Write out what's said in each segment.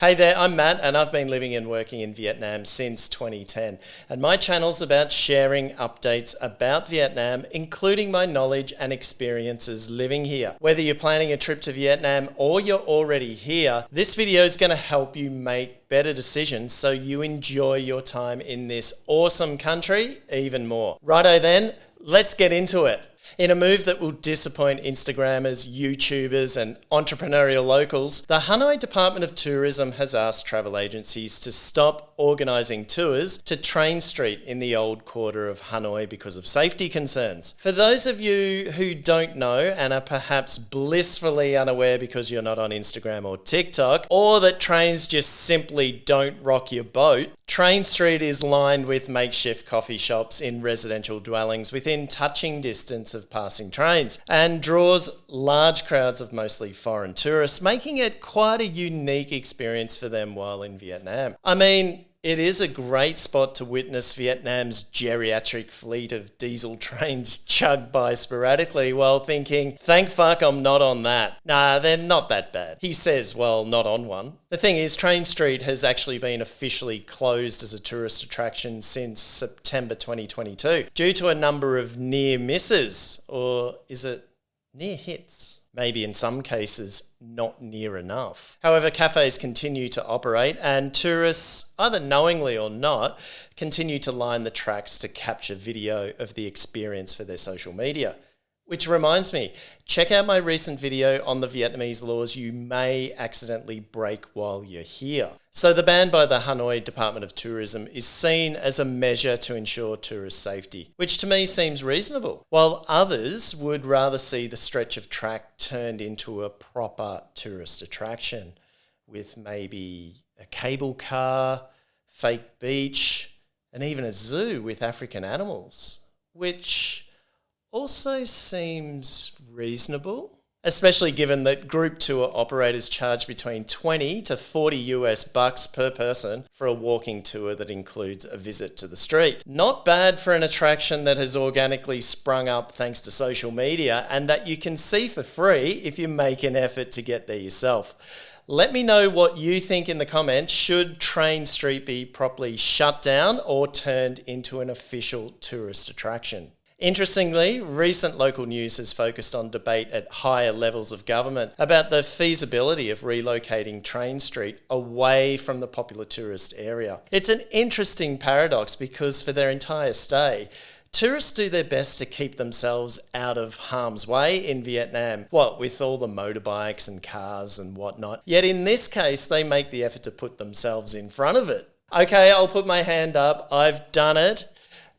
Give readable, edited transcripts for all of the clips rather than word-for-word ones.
Hey there, I'm Matt and I've been living and working in Vietnam since 2010, and my channel's about sharing updates about Vietnam, including my knowledge and experiences living here. Whether you're planning a trip to Vietnam or you're already here, this video is going to help you make better decisions so you enjoy your time in this awesome country even more. Righto then, let's get into it. In a move that will disappoint Instagrammers, YouTubers and entrepreneurial locals, the Hanoi Department of Tourism has asked travel agencies to stop organising tours to Train Street in the old quarter of Hanoi because of safety concerns. For those of you who don't know and are perhaps blissfully unaware because you're not on Instagram or TikTok, or that trains just simply don't rock your boat, Train Street is lined with makeshift coffee shops in residential dwellings within touching distance of passing trains and draws large crowds of mostly foreign tourists, making it quite a unique experience for them while in Vietnam. I mean, it is a great spot to witness Vietnam's geriatric fleet of diesel trains chug by sporadically while thinking, thank fuck I'm not on that. Nah, they're not that bad. He says, well, not on one. The thing is, Train Street has actually been officially closed as a tourist attraction since September 2022 due to a number of near misses, or is it near hits? Maybe in some cases, not near enough. However, cafes continue to operate and tourists, either knowingly or not, continue to line the tracks to capture video of the experience for their social media. Which reminds me, check out my recent video on the Vietnamese laws you may accidentally break while you're here. So the ban by the Hanoi Department of Tourism is seen as a measure to ensure tourist safety, which to me seems reasonable, while others would rather see the stretch of track turned into a proper tourist attraction with maybe a cable car, fake beach, and even a zoo with African animals, which also seems reasonable, especially given that group tour operators charge between 20 to 40 US bucks per person for a walking tour that includes a visit to the street. Not bad for an attraction that has organically sprung up thanks to social media and that you can see for free if you make an effort to get there yourself. Let me know what you think in the comments. Should Train Street be properly shut down or turned into an official tourist attraction? Interestingly, recent local news has focused on debate at higher levels of government about the feasibility of relocating Train Street away from the popular tourist area. It's an interesting paradox because for their entire stay, tourists do their best to keep themselves out of harm's way in Vietnam, with all the motorbikes and cars and whatnot. Yet in this case, they make the effort to put themselves in front of it. Okay, I'll put my hand up. I've done it,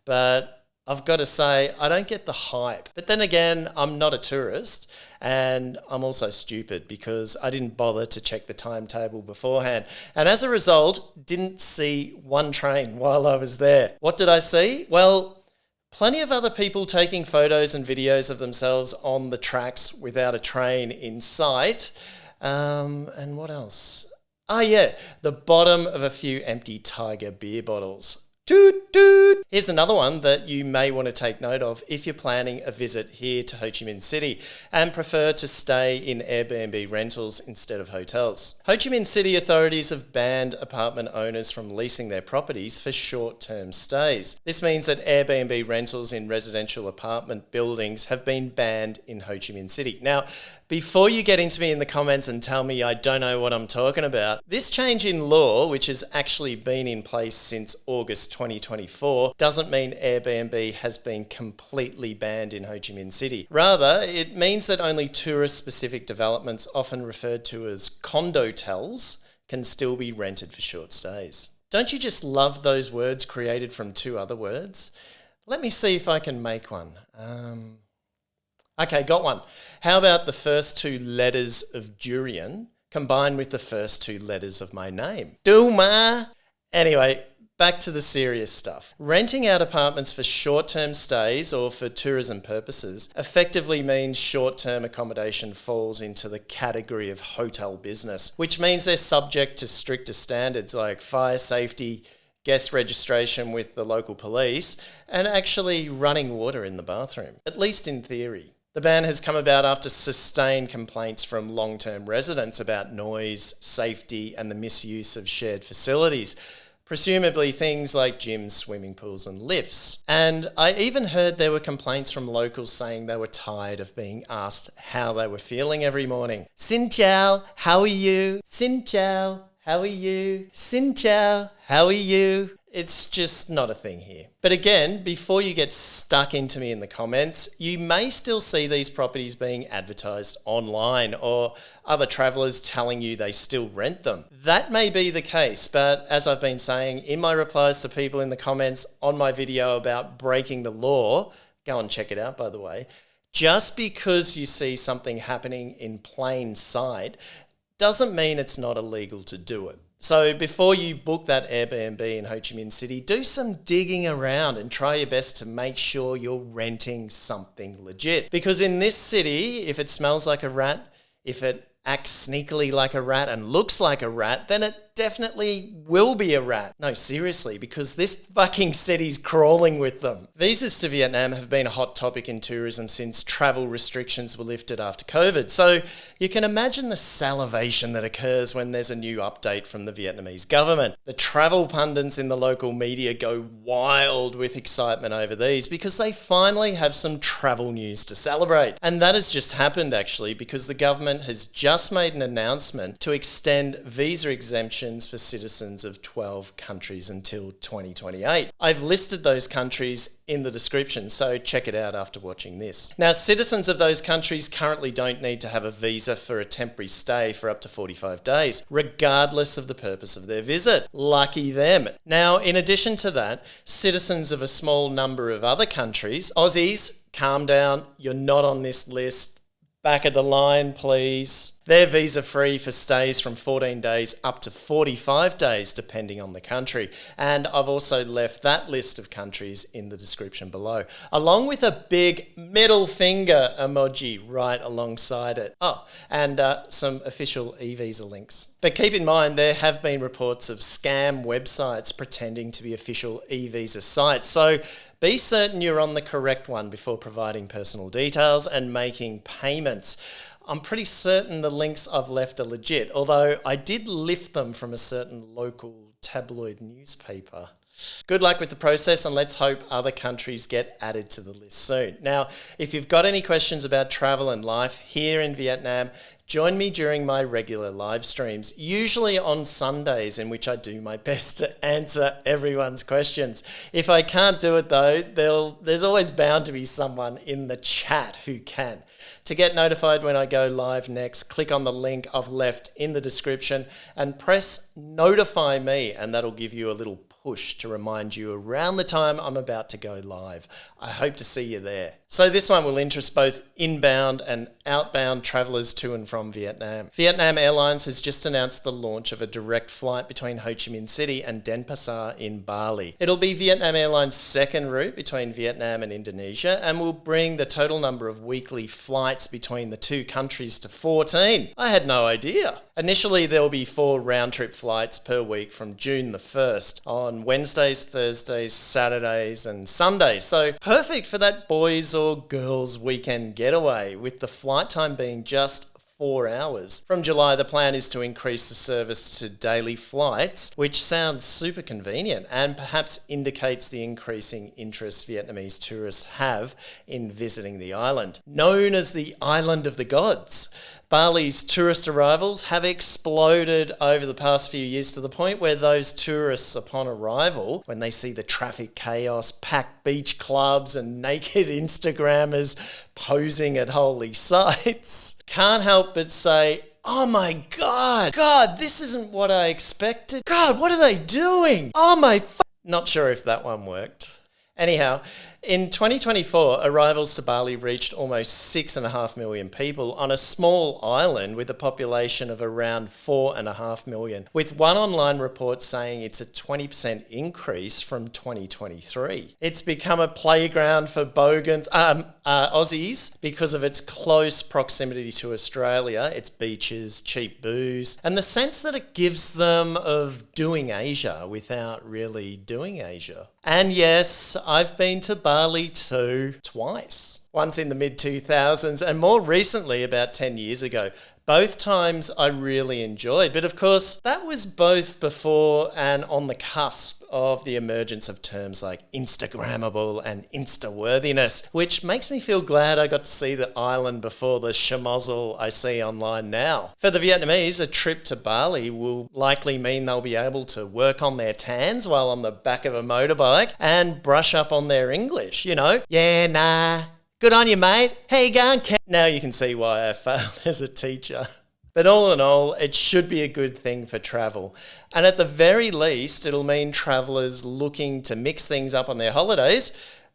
but I've got to say, I don't get the hype. But then again, I'm not a tourist and I'm also stupid because I didn't bother to check the timetable beforehand. And as a result, didn't see one train while I was there. What did I see? Well, plenty of other people taking photos and videos of themselves on the tracks without a train in sight. And what else? The bottom of a few empty Tiger beer bottles. Toot toot. Here's another one that you may want to take note of if you're planning a visit here to Ho Chi Minh City and prefer to stay in Airbnb rentals instead of hotels. Ho Chi Minh City authorities have banned apartment owners from leasing their properties for short-term stays. This means that Airbnb rentals in residential apartment buildings have been banned in Ho Chi Minh City. Now, before you get into me in the comments and tell me I don't know what I'm talking about, this change in law, which has actually been in place since August 2024, doesn't mean Airbnb has been completely banned in Ho Chi Minh City. Rather, it means that only tourist-specific developments, often referred to as condotels, can still be rented for short stays. Don't you just love those words created from two other words? Let me see if I can make one. Okay, got one. How about the first two letters of durian combined with the first two letters of my name? Duma! Anyway, back to the serious stuff. Renting out apartments for short-term stays or for tourism purposes effectively means short-term accommodation falls into the category of hotel business, which means they're subject to stricter standards like fire safety, guest registration with the local police, and actually running water in the bathroom, at least in theory. The ban has come about after sustained complaints from long-term residents about noise, safety, and the misuse of shared facilities. Presumably things like gyms, swimming pools and lifts. And I even heard there were complaints from locals saying they were tired of being asked how they were feeling every morning. Xin chào, how are you? Xin chào, how are you? Xin chào, how are you? It's just not a thing here. But again, before you get stuck into me in the comments, you may still see these properties being advertised online or other travellers telling you they still rent them. That may be the case, but as I've been saying in my replies to people in the comments on my video about breaking the law, go and check it out by the way, just because you see something happening in plain sight doesn't mean it's not illegal to do it. So before you book that Airbnb in Ho Chi Minh City, do some digging around and try your best to make sure you're renting something legit. Because in this city, if it smells like a rat, if it acts sneakily like a rat and looks like a rat, then it definitely will be a rat. No, seriously, because this fucking city's crawling with them. Visas to Vietnam have been a hot topic in tourism since travel restrictions were lifted after COVID. So you can imagine the salivation that occurs when there's a new update from the Vietnamese government. The travel pundits in the local media go wild with excitement over these because they finally have some travel news to celebrate. And that has just happened actually because the government has just made an announcement to extend visa exemptions for citizens of 12 countries until 2028. I've listed those countries in the description, so check it out after watching this. Now, citizens of those countries currently don't need to have a visa for a temporary stay for up to 45 days, regardless of the purpose of their visit. Lucky them. Now, in addition to that, citizens of a small number of other countries, Aussies, calm down, you're not on this list. Back of the line, please. They're visa-free for stays from 14 days up to 45 days, depending on the country. And I've also left that list of countries in the description below, along with a big middle finger emoji right alongside it. Oh, and some official e-visa links. But keep in mind, there have been reports of scam websites pretending to be official e-visa sites. So be certain you're on the correct one before providing personal details and making payments. I'm pretty certain the links I've left are legit, although I did lift them from a certain local tabloid newspaper. Good luck with the process, and let's hope other countries get added to the list soon. Now, if you've got any questions about travel and life here in Vietnam, join me during my regular live streams, usually on Sundays, in which I do my best to answer everyone's questions. If I can't do it though, there's always bound to be someone in the chat who can. To get notified when I go live next, click on the link I've left in the description and press notify me, and that'll give you a little push to remind you around the time I'm about to go live. I hope to see you there. So this one will interest both inbound and outbound travellers to and from Vietnam. Vietnam Airlines has just announced the launch of a direct flight between Ho Chi Minh City and Denpasar in Bali. It'll be Vietnam Airlines' second route between Vietnam and Indonesia and will bring the total number of weekly flights between the two countries to 14. I had no idea. Initially, there will be 4 round-trip flights per week from June the 1st on Wednesdays, Thursdays, Saturdays and Sundays. So perfect for that boys or girls weekend getaway, with the flight time being just 4 hours. From July, the plan is to increase the service to daily flights, which sounds super convenient and perhaps indicates the increasing interest Vietnamese tourists have in visiting the island. Known as the Island of the Gods, Bali's tourist arrivals have exploded over the past few years to the point where those tourists upon arrival, when they see the traffic chaos, packed beach clubs and naked Instagrammers posing at holy sites, can't help but say, oh my God, this isn't what I expected. God, what are they doing? Oh my Not sure if that one worked. Anyhow, in 2024, arrivals to Bali reached almost 6.5 million people on a small island with a population of around 4.5 million, with one online report saying it's a 20% increase from 2023. It's become a playground for Aussies because of its close proximity to Australia, its beaches, cheap booze, and the sense that it gives them of doing Asia without really doing Asia. And yes, I've been to Bali too, twice. Once in the mid-2000s and more recently about 10 years ago. Both times I really enjoyed, but of course that was both before and on the cusp of the emergence of terms like Instagrammable and Insta-worthiness, which makes me feel glad I got to see the island before the schmozzle I see online now. For the Vietnamese, a trip to Bali will likely mean they'll be able to work on their tans while on the back of a motorbike and brush up on their English, Yeah, nah. Good on you, mate. How you going, Ken? Now you can see why I failed as a teacher. But all in all, it should be a good thing for travel. And at the very least, it'll mean travellers looking to mix things up on their holidays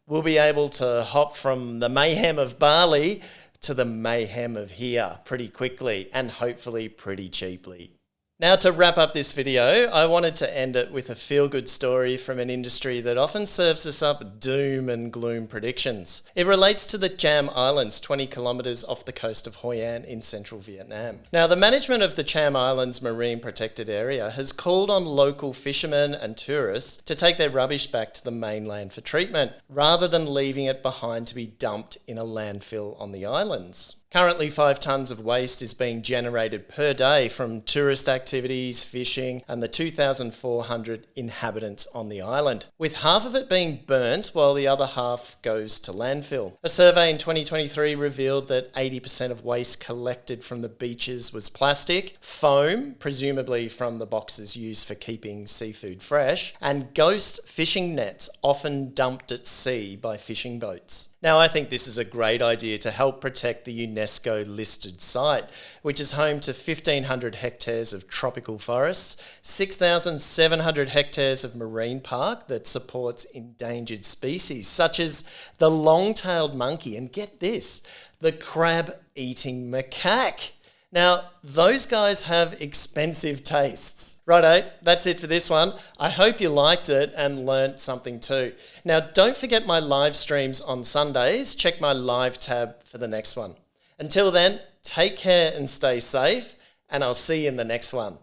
will be able to hop from the mayhem of Bali to the mayhem of here pretty quickly and hopefully pretty cheaply. Now, to wrap up this video, I wanted to end it with a feel-good story from an industry that often serves us up doom and gloom predictions. It relates to the Cham Islands, 20 kilometres off the coast of Hoi An in central Vietnam. Now, the management of the Cham Islands Marine Protected Area has called on local fishermen and tourists to take their rubbish back to the mainland for treatment, rather than leaving it behind to be dumped in a landfill on the islands. Currently, 5 tonnes of waste is being generated per day from tourist activities, fishing, and the 2,400 inhabitants on the island, with half of it being burnt while the other half goes to landfill. A survey in 2023 revealed that 80% of waste collected from the beaches was plastic, foam, presumably from the boxes used for keeping seafood fresh, and ghost fishing nets often dumped at sea by fishing boats. Now, I think this is a great idea to help protect the UNESCO listed site, which is home to 1,500 hectares of tropical forests, 6,700 hectares of marine park that supports endangered species such as the long-tailed monkey, and get this, the crab-eating macaque. Now, those guys have expensive tastes. Righto, that's it for this one. I hope you liked it and learnt something too. Now, don't forget my live streams on Sundays. Check my live tab for the next one. Until then, take care and stay safe, and I'll see you in the next one.